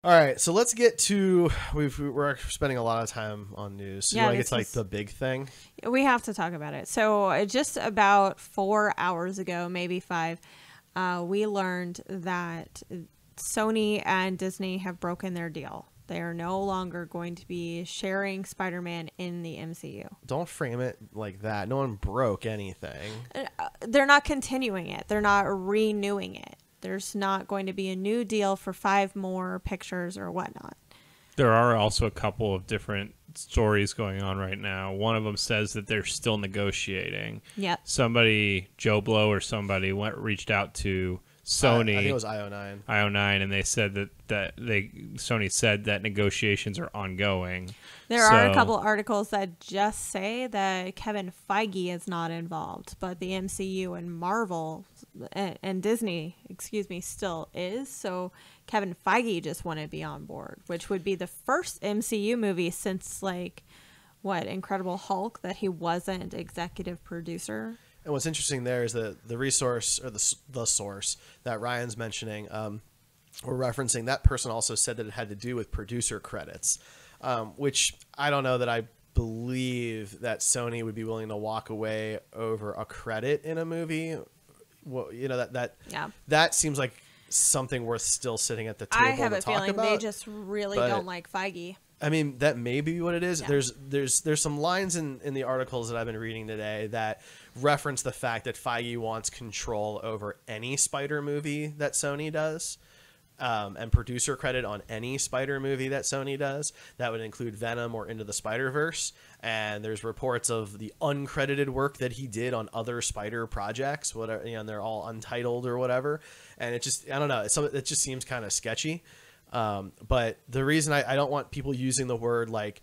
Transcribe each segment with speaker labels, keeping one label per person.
Speaker 1: All right, so let's get to we're spending a lot of time on news. So you want to get to like the big thing?
Speaker 2: We have to talk about it. So just about 4 hours ago, maybe 5, we learned that Sony and Disney have broken their deal. They are no longer going to be sharing Spider-Man in the MCU.
Speaker 1: Don't frame it like that. No one broke anything.
Speaker 2: They're not continuing it. They're not renewing it. There's not going to be a new deal for 5 more pictures or whatnot.
Speaker 3: There are also a couple of different stories going on right now. One of them says that they're still negotiating.
Speaker 2: Yep.
Speaker 3: Somebody, Joe Blow or somebody, reached out to Sony.
Speaker 1: I think it was IO9.
Speaker 3: IO9, and they said that Sony said that negotiations are ongoing.
Speaker 2: There are a couple articles that just say that Kevin Feige is not involved, but the MCU and Marvel and Disney, still is. So Kevin Feige just wouldn't be on board, which would be the first MCU movie since Incredible Hulk that he wasn't executive producer.
Speaker 1: And what's interesting there is that the resource or the source that Ryan's mentioning, we're referencing, that person also said that it had to do with producer credits, which I don't know that I believe that Sony would be willing to walk away over a credit in a movie. Well, that seems like something worth still sitting at the table to talk about. I have a feeling
Speaker 2: they just really don't like Feige.
Speaker 1: I mean, that may be what it is.
Speaker 2: Yeah.
Speaker 1: There's some lines in the articles that I've been reading today that reference the fact that Feige wants control over any Spider movie that Sony does, and producer credit on any Spider movie that Sony does. That would include Venom or Into the Spider-Verse. And there's reports of the uncredited work that he did on other Spider projects, whatever, and they're all untitled or whatever. And it just, I don't know, it just seems kind of sketchy. But the reason I don't want people using the word like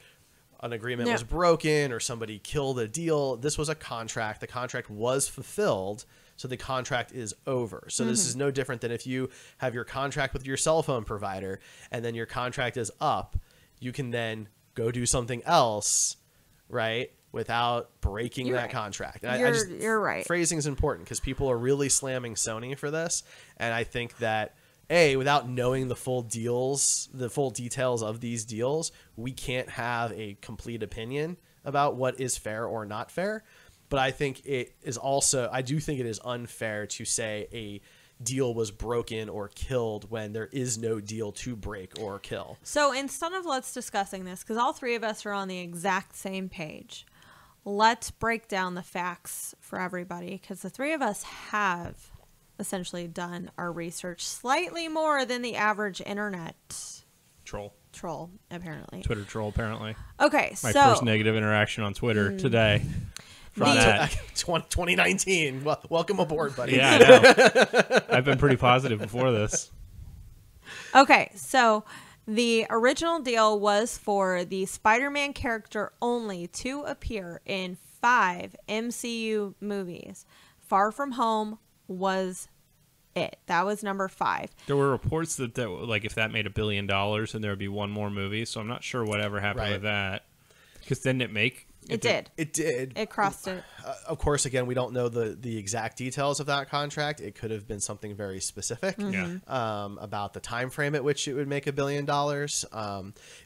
Speaker 1: an agreement was broken or somebody killed a deal. This was a contract. The contract was fulfilled. So the contract is over. So this is no different than if you have your contract with your cell phone provider and then your contract is up, you can then go do something else, right? Without breaking that contract. And
Speaker 2: you're right.
Speaker 1: Phrasing is important because people are really slamming Sony for this. And I think that without knowing the full details of these deals, we can't have a complete opinion about what is fair or not fair. But I think it is also, I do think it is unfair to say a deal was broken or killed when there is no deal to break or kill.
Speaker 2: So instead of let's discussing this, because all three of us are on the exact same page, let's break down the facts for everybody, because the three of us have essentially done our research slightly more than the average internet troll, apparently.
Speaker 3: Twitter troll, apparently.
Speaker 2: Okay,
Speaker 3: My first negative interaction on Twitter today.
Speaker 1: 2019. Welcome aboard, buddy.
Speaker 3: Yeah, I know. I've been pretty positive before this.
Speaker 2: Okay, so the original deal was for the Spider-Man character only to appear in 5 MCU movies. Far From Home was it. That was number 5.
Speaker 3: There were reports that like if that made $1 billion and there would be one more movie, so I'm not sure whatever happened with that. Because didn't it make...
Speaker 2: It did.
Speaker 1: It did.
Speaker 2: It crossed it.
Speaker 1: Of course, again, we don't know the exact details of that contract. It could have been something very specific about the time frame at which it would make $1 billion.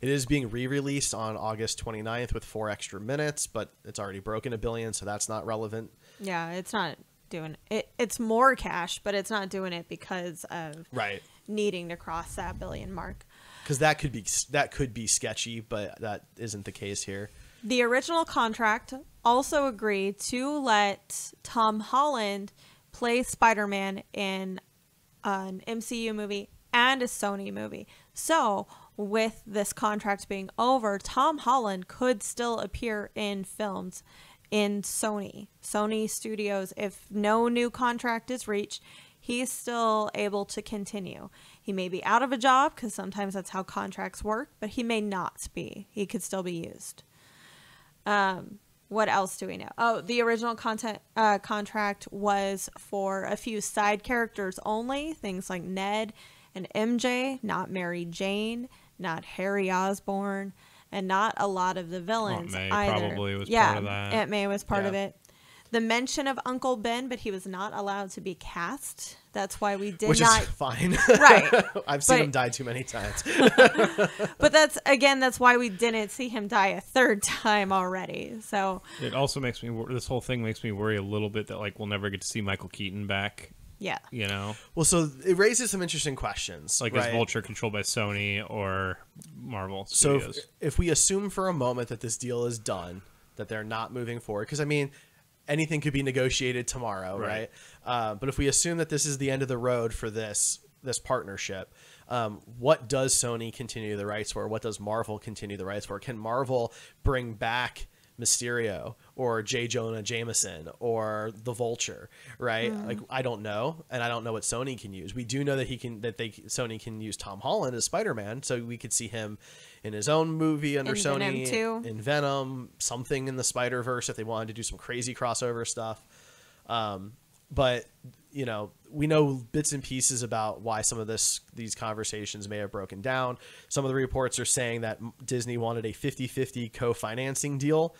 Speaker 1: It is being re-released on August 29th with 4 extra minutes, but it's already broken $1 billion, so that's not relevant.
Speaker 2: Yeah, it's not doing it. It's more cash, but it's not doing it because of needing to cross that $1 billion mark.
Speaker 1: Because that could be sketchy, but that isn't the case here.
Speaker 2: The original contract also agreed to let Tom Holland play Spider-Man in an MCU movie and a Sony movie. So with this contract being over, Tom Holland could still appear in films in Sony Studios. If no new contract is reached, he's still able to continue. He may be out of a job because sometimes that's how contracts work, but he may not be. He could still be used. What else do we know? Oh, the original contract was for a few side characters only. Things like Ned and MJ, not Mary Jane, not Harry Osborn, and not a lot of the villains
Speaker 3: Aunt May
Speaker 2: either.
Speaker 3: probably was part of that.
Speaker 2: Aunt May was part of it. the mention of Uncle Ben, but he was not allowed to be cast. That's why we did
Speaker 1: Which
Speaker 2: not.
Speaker 1: is fine.
Speaker 2: Right.
Speaker 1: I've seen him die too many times.
Speaker 2: But that's why we didn't see him die a third time already. So
Speaker 3: it also makes me, this whole thing makes me worry a little bit that like we'll never get to see Michael Keaton back.
Speaker 2: yeah.
Speaker 3: You know?
Speaker 1: Well, so it raises some interesting questions.
Speaker 3: Like,
Speaker 1: right?
Speaker 3: is Vulture controlled by Sony or Marvel
Speaker 1: So
Speaker 3: Studios?
Speaker 1: if we assume for a moment that this deal is done, that they're not moving forward, because I mean, anything could be negotiated tomorrow, right? But if we assume that this is the end of the road for this partnership, what does Sony continue the rights for? What does Marvel continue the rights for? Can Marvel bring back Mysterio or J. Jonah Jameson or the Vulture, right? Like, I don't know, and I don't know what Sony can use. We do know that Sony can use Tom Holland as Spider-Man, so we could see him in his own movie under
Speaker 2: In
Speaker 1: Sony,
Speaker 2: Venom too.
Speaker 1: in Venom, something in the Spider-Verse if they wanted to do some crazy crossover stuff. But you know, we know bits and pieces about why some of these conversations may have broken down. Some of the reports are saying that Disney wanted a 50-50 co-financing deal,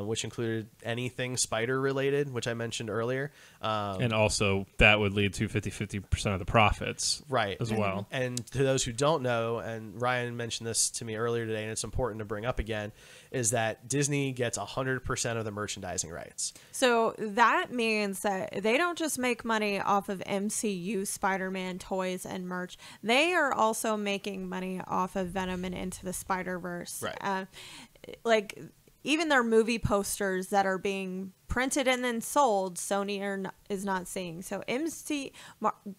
Speaker 1: which included anything Spider related, which I mentioned earlier.
Speaker 3: And also that would lead to 50% of the profits,
Speaker 1: right,
Speaker 3: as well.
Speaker 1: And to those who don't know, and Ryan mentioned this to me earlier today, and it's important to bring up again, is that Disney gets 100% of the merchandising rights.
Speaker 2: So that means that they don't just make money off of MCU Spider-Man toys and merch. They are also making money off of Venom and Into the Spider-Verse.
Speaker 1: Right.
Speaker 2: Like, even their movie posters that are being printed and then sold, Sony is not seeing. So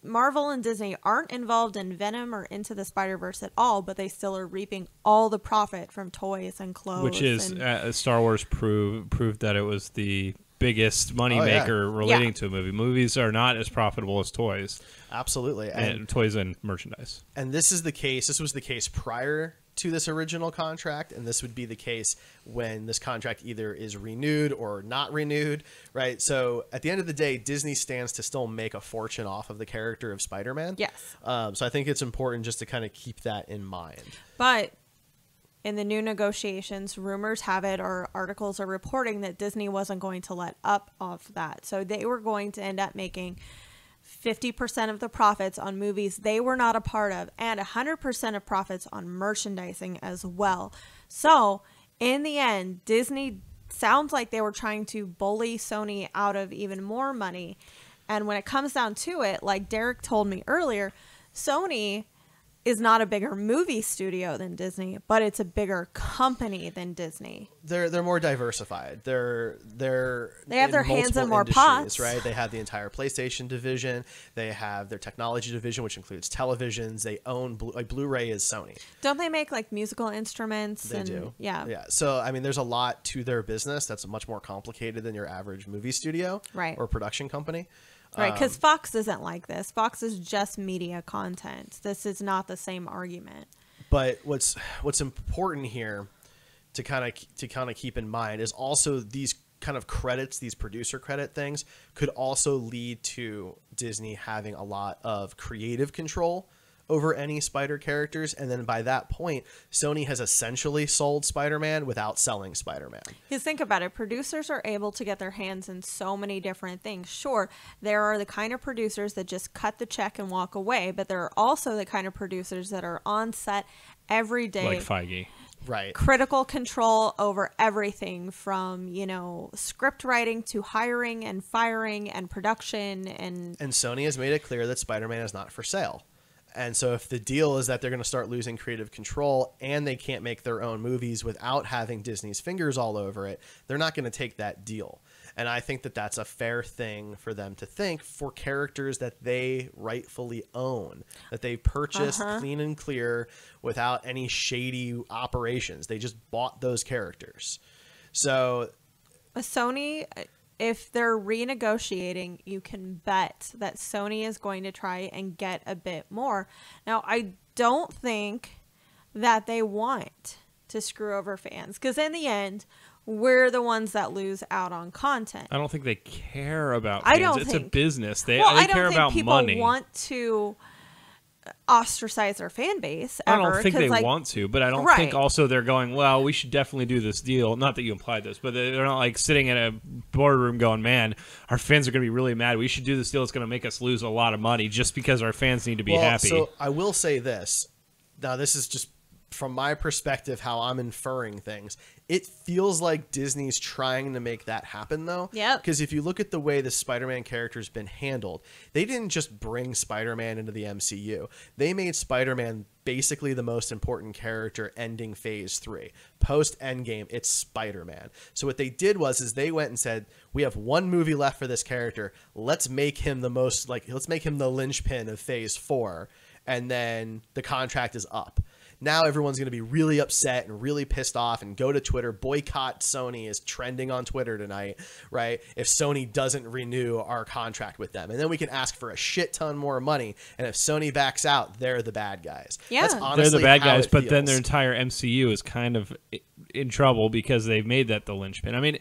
Speaker 2: Marvel and Disney aren't involved in Venom or Into the Spider-Verse at all, but they still are reaping all the profit from toys and clothes.
Speaker 3: Which is, Star Wars proved that it was the biggest moneymaker relating to a movie. Movies are not as profitable as toys.
Speaker 1: Absolutely.
Speaker 3: And toys and merchandise.
Speaker 1: And this was the case prior to this original contract, and this would be the case when this contract either is renewed or not renewed, right? So at the end of the day, Disney stands to still make a fortune off of the character of Spider-Man.
Speaker 2: Yes.
Speaker 1: So I think it's important just to kind of keep that in mind.
Speaker 2: But in the new negotiations, rumors have it, or articles are reporting, that Disney wasn't going to let up off that. So they were going to end up making 50% of the profits on movies they were not a part of, and 100% of profits on merchandising as well. So in the end, Disney sounds like they were trying to bully Sony out of even more money. And when it comes down to it, like Derek told me earlier, Sony is not a bigger movie studio than Disney, but it's a bigger company than Disney.
Speaker 1: They're more diversified. They
Speaker 2: have their hands in more pots,
Speaker 1: right? They have the entire PlayStation division. They have their technology division, which includes televisions. They own Blu-ray is Sony.
Speaker 2: Don't they make like musical instruments?
Speaker 1: They do.
Speaker 2: Yeah.
Speaker 1: Yeah. So I mean, there's a lot to their business that's much more complicated than your average movie studio,
Speaker 2: right,
Speaker 1: or production company.
Speaker 2: Right, because Fox isn't like this. Fox is just media content. This is not the same argument.
Speaker 1: But what's important here to kind of keep in mind is also these kind of credits, these producer credit things, could also lead to Disney having a lot of creative control over any Spider characters, and then by that point, Sony has essentially sold Spider-Man without selling Spider-Man.
Speaker 2: Because think about it, producers are able to get their hands in so many different things. Sure, there are the kind of producers that just cut the check and walk away, but there are also the kind of producers that are on set every day.
Speaker 3: Like Feige.
Speaker 1: Right.
Speaker 2: Critical control over everything from, script writing to hiring and firing and production. And
Speaker 1: Sony has made it clear that Spider-Man is not for sale. And so if the deal is that they're going to start losing creative control and they can't make their own movies without having Disney's fingers all over it, they're not going to take that deal. And I think that that's a fair thing for them to think for characters that they rightfully own, that they purchased clean and clear without any shady operations. They just bought those characters. So
Speaker 2: Sony, if they're renegotiating, you can bet that Sony is going to try and get a bit more. Now, I don't think that they want to screw over fans, because in the end, we're the ones that lose out on content.
Speaker 3: I don't think they care about fans. It's a business. They
Speaker 2: I
Speaker 3: care
Speaker 2: don't
Speaker 3: about
Speaker 2: think people
Speaker 3: money.
Speaker 2: want to ostracize their fan base ever.
Speaker 3: I don't think they
Speaker 2: like,
Speaker 3: want to, but I don't
Speaker 2: right.
Speaker 3: think also they're going, well, we should definitely do this deal. Not that you implied this, but they're not like sitting in a boardroom going, man, our fans are going to be really mad. We should do this deal. It's going to make us lose a lot of money just because our fans need to be happy.
Speaker 1: So I will say this. Now, this is just from my perspective, how I'm inferring things. It feels like Disney's trying to make that happen, though.
Speaker 2: Yep.
Speaker 1: Because if you look at the way the Spider-Man character's been handled, they didn't just bring Spider-Man into the MCU. They made Spider-Man basically the most important character ending Phase 3. Post-Endgame, it's Spider-Man. So what they did is they went and said, we have one movie left for this character. Let's make him let's make him the linchpin of Phase 4. And then the contract is up. Now everyone's going to be really upset and really pissed off and go to Twitter. Boycott Sony is trending on Twitter tonight, right? If Sony doesn't renew our contract with them. And then we can ask for a shit ton more money. And if Sony backs out, they're the bad guys.
Speaker 2: Yeah.
Speaker 1: That's honestly
Speaker 3: they're the bad
Speaker 1: how
Speaker 3: guys,
Speaker 1: it
Speaker 3: but
Speaker 1: feels.
Speaker 3: then their entire MCU is kind of in trouble because they've made that the linchpin. I mean,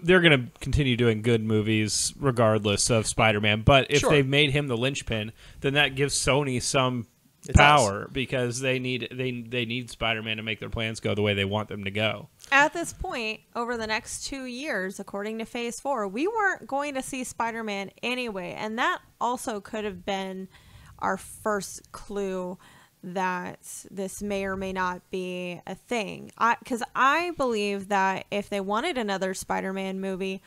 Speaker 3: they're going to continue doing good movies regardless of Spider-Man. But if they've made him the linchpin, then that gives Sony some power because they need Spider-Man to make their plans go the way they want them to go.
Speaker 2: At this point, over the next 2 years, according to Phase 4, we weren't going to see Spider-Man anyway, and that also could have been our first clue that this may or may not be a thing. Because I believe that if they wanted another Spider-Man movie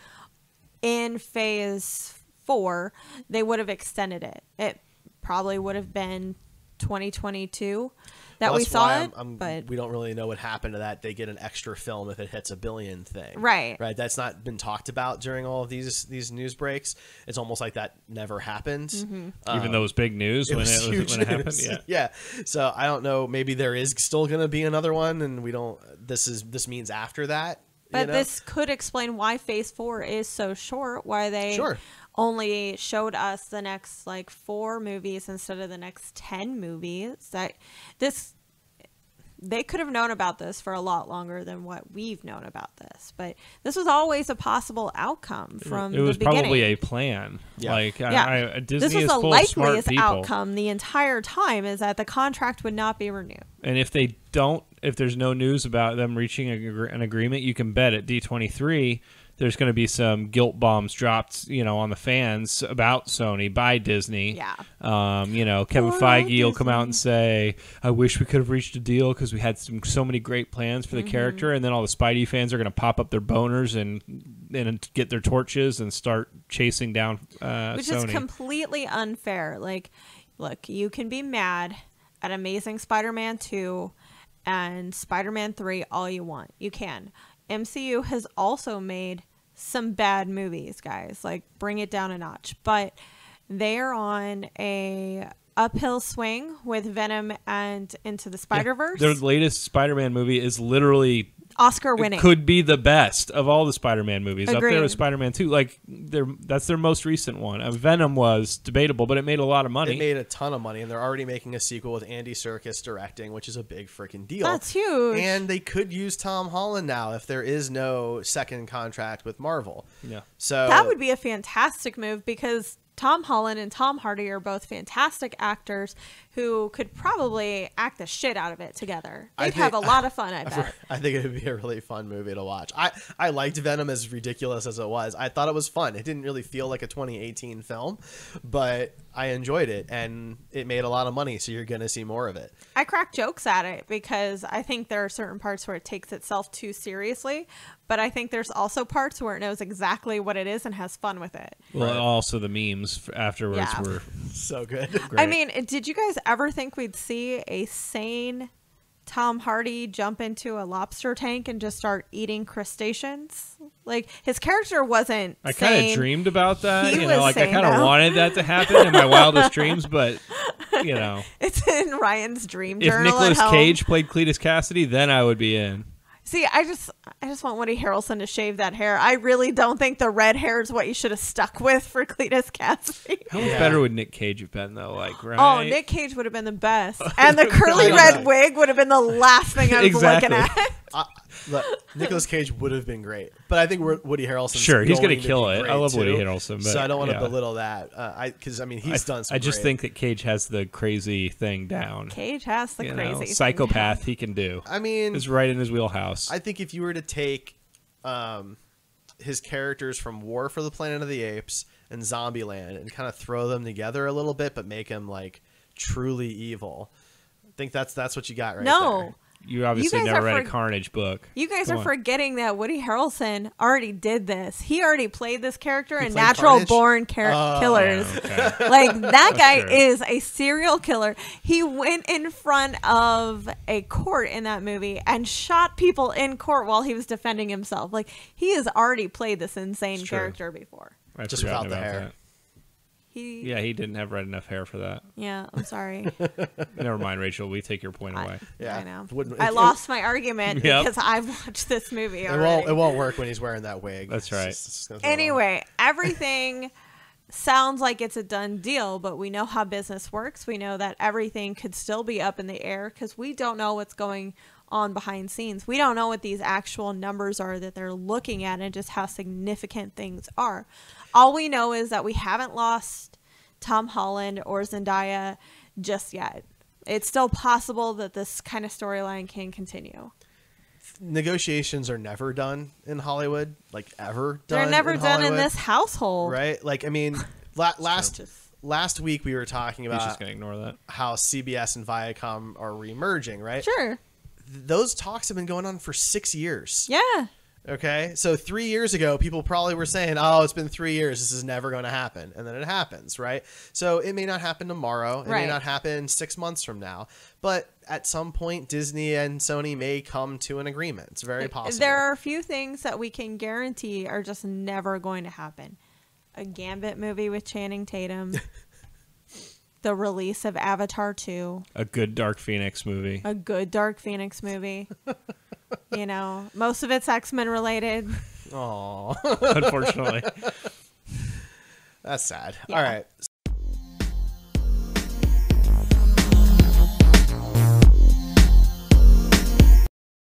Speaker 2: in Phase 4, they would have extended it. It probably would have been 2022 that we saw it, but
Speaker 1: we don't really know what happened to that. They get an extra film if it hits $1 billion thing,
Speaker 2: right?
Speaker 1: That's not been talked about during all of these news breaks. It's almost like that never happened,
Speaker 3: even though it was big news when it happened.
Speaker 1: Yeah. So I don't know. Maybe there is still going to be another one, and we don't. This means after that.
Speaker 2: But this could explain why Phase 4 is so short. Why they only showed us the next 4 movies instead of the next 10 movies. They could have known about this for a lot longer than what we've known about this. But this was always a possible outcome from the beginning.
Speaker 3: It was probably a plan.
Speaker 1: Yeah.
Speaker 3: Disney
Speaker 2: this was
Speaker 3: is
Speaker 2: the
Speaker 3: full of smart
Speaker 2: likeliest
Speaker 3: people.
Speaker 2: outcome the entire time is that the contract would not be renewed.
Speaker 3: And if there's no news about them reaching an agreement, you can bet at D23 there's going to be some guilt bombs dropped, on the fans about Sony by Disney.
Speaker 2: Yeah.
Speaker 3: Kevin Feige will come out and say, I wish we could have reached a deal because we had so many great plans for the character. And then all the Spidey fans are going to pop up their boners and get their torches and start chasing down Sony.
Speaker 2: Which is completely unfair. Look, you can be mad at Amazing Spider-Man 2 and Spider-Man 3 all you want. You can. MCU has also made some bad movies, guys. Bring it down a notch. But they're on a uphill swing with Venom and Into the Spider-Verse.
Speaker 3: Their latest Spider-Man movie is literally
Speaker 2: Oscar winning.
Speaker 3: Could be the best of all the Spider-Man movies.
Speaker 2: Agreed.
Speaker 3: Up there with Spider-Man 2. That's their most recent one. Venom was debatable, but it made a lot of money.
Speaker 1: It made a ton of money, and they're already making a sequel with Andy Serkis directing, which is a big freaking deal.
Speaker 2: That's huge.
Speaker 1: And they could use Tom Holland now if there is no second contract with Marvel.
Speaker 3: Yeah.
Speaker 1: So
Speaker 2: that would be a fantastic move because Tom Holland and Tom Hardy are both fantastic actors who could probably act the shit out of it together. They'd have a lot of fun, I bet.
Speaker 1: I think it would be a really fun movie to watch. I liked Venom, as ridiculous as it was. I thought it was fun. It didn't really feel like a 2018 film, but I enjoyed it, and it made a lot of money, so you're going to see more of it.
Speaker 2: I crack jokes at it because I think there are certain parts where it takes itself too seriously, but I think there's also parts where it knows exactly what it is and has fun with it.
Speaker 3: Well, also the memes afterwards were
Speaker 1: so good.
Speaker 2: Great. I mean, did you guys ever think we'd see a sane Tom Hardy jump into a lobster tank and just start eating crustaceans? His character wasn't
Speaker 3: I kind of dreamed about that. I kind of
Speaker 2: though.
Speaker 3: wanted that to happen in my wildest dreams, but
Speaker 2: it's in Ryan's dream
Speaker 3: if
Speaker 2: journal. If
Speaker 3: Nicolas Cage played Cletus Cassidy, then I would be in.
Speaker 2: See, I just want Woody Harrelson to shave that hair. I really don't think the red hair is what you should have stuck with for Cletus Cassidy.
Speaker 3: How much better would Nick Cage have been, though? Right?
Speaker 2: Oh, Nick Cage would have been the best. And the curly red wig would have been the last thing I was looking at.
Speaker 1: Nicolas Cage would have been great, but I think Woody Harrelson's
Speaker 3: sure he's going to kill
Speaker 1: be
Speaker 3: it.
Speaker 1: great
Speaker 3: I love Woody
Speaker 1: too.
Speaker 3: Harrelson, but,
Speaker 1: so I don't want to belittle that. Because I mean he's done. Some
Speaker 3: I just
Speaker 1: great.
Speaker 3: think that Cage has the crazy thing down.
Speaker 2: Cage has the crazy
Speaker 3: psychopath.
Speaker 2: thing down.
Speaker 3: He can do.
Speaker 1: I mean,
Speaker 3: it's right in his wheelhouse.
Speaker 1: I think if you were to take his characters from War for the Planet of the Apes and Zombieland and kind of throw them together a little bit, but make him like truly evil, I think that's what you got right there.
Speaker 3: You obviously never read a Carnage book.
Speaker 2: You guys are forgetting that Woody Harrelson already did this. He already played this character in Natural
Speaker 1: Carnage?
Speaker 2: Born Killers.
Speaker 3: Yeah, okay.
Speaker 2: Like, that guy
Speaker 3: true.
Speaker 2: is a serial killer. He went in front of a court in that movie and shot people in court while he was defending himself. Like, he has already played this insane character before.
Speaker 1: Just without the hair.
Speaker 3: That. He didn't have red enough hair for that.
Speaker 2: Yeah, I'm sorry.
Speaker 3: Never mind, Rachel. We take your point away.
Speaker 1: Yeah,
Speaker 2: I know. I lost my argument because I've watched this movie already.
Speaker 1: It won't work when he's wearing that wig.
Speaker 3: That's right.
Speaker 2: Anyway, everything sounds like it's a done deal, but we know how business works. We know that everything could still be up in the air because we don't know what's going on behind scenes. We don't know what these actual numbers are that they're looking at and just how significant things are. All we know is that we haven't lost Tom Holland or Zendaya just yet. It's still possible that this kind of storyline can continue.
Speaker 1: Negotiations are never done in Hollywood, like ever done.
Speaker 2: They're never done in this household,
Speaker 1: right? Like, I mean, last week we were talking about
Speaker 3: just gonna ignore that,
Speaker 1: how CBS and Viacom are remerging, right?
Speaker 2: Sure.
Speaker 1: Those talks have been going on for 6 years.
Speaker 2: Yeah.
Speaker 1: Okay, so 3 years ago, people probably were saying, "Oh, it's been 3 years. This is never going to happen," and then it happens, right? So it may not happen tomorrow. It may not happen 6 months from now, but at some point, Disney and Sony may come to an agreement. It's very possible.
Speaker 2: There are a few things that we can guarantee are just never going to happen. A Gambit movie with Channing Tatum. The release of Avatar 2.
Speaker 3: A good Dark Phoenix movie.
Speaker 2: A good Dark Phoenix movie. You know, most of it's X-Men related.
Speaker 1: Aww.
Speaker 3: Unfortunately.
Speaker 1: That's sad.
Speaker 2: Yeah.
Speaker 1: All right.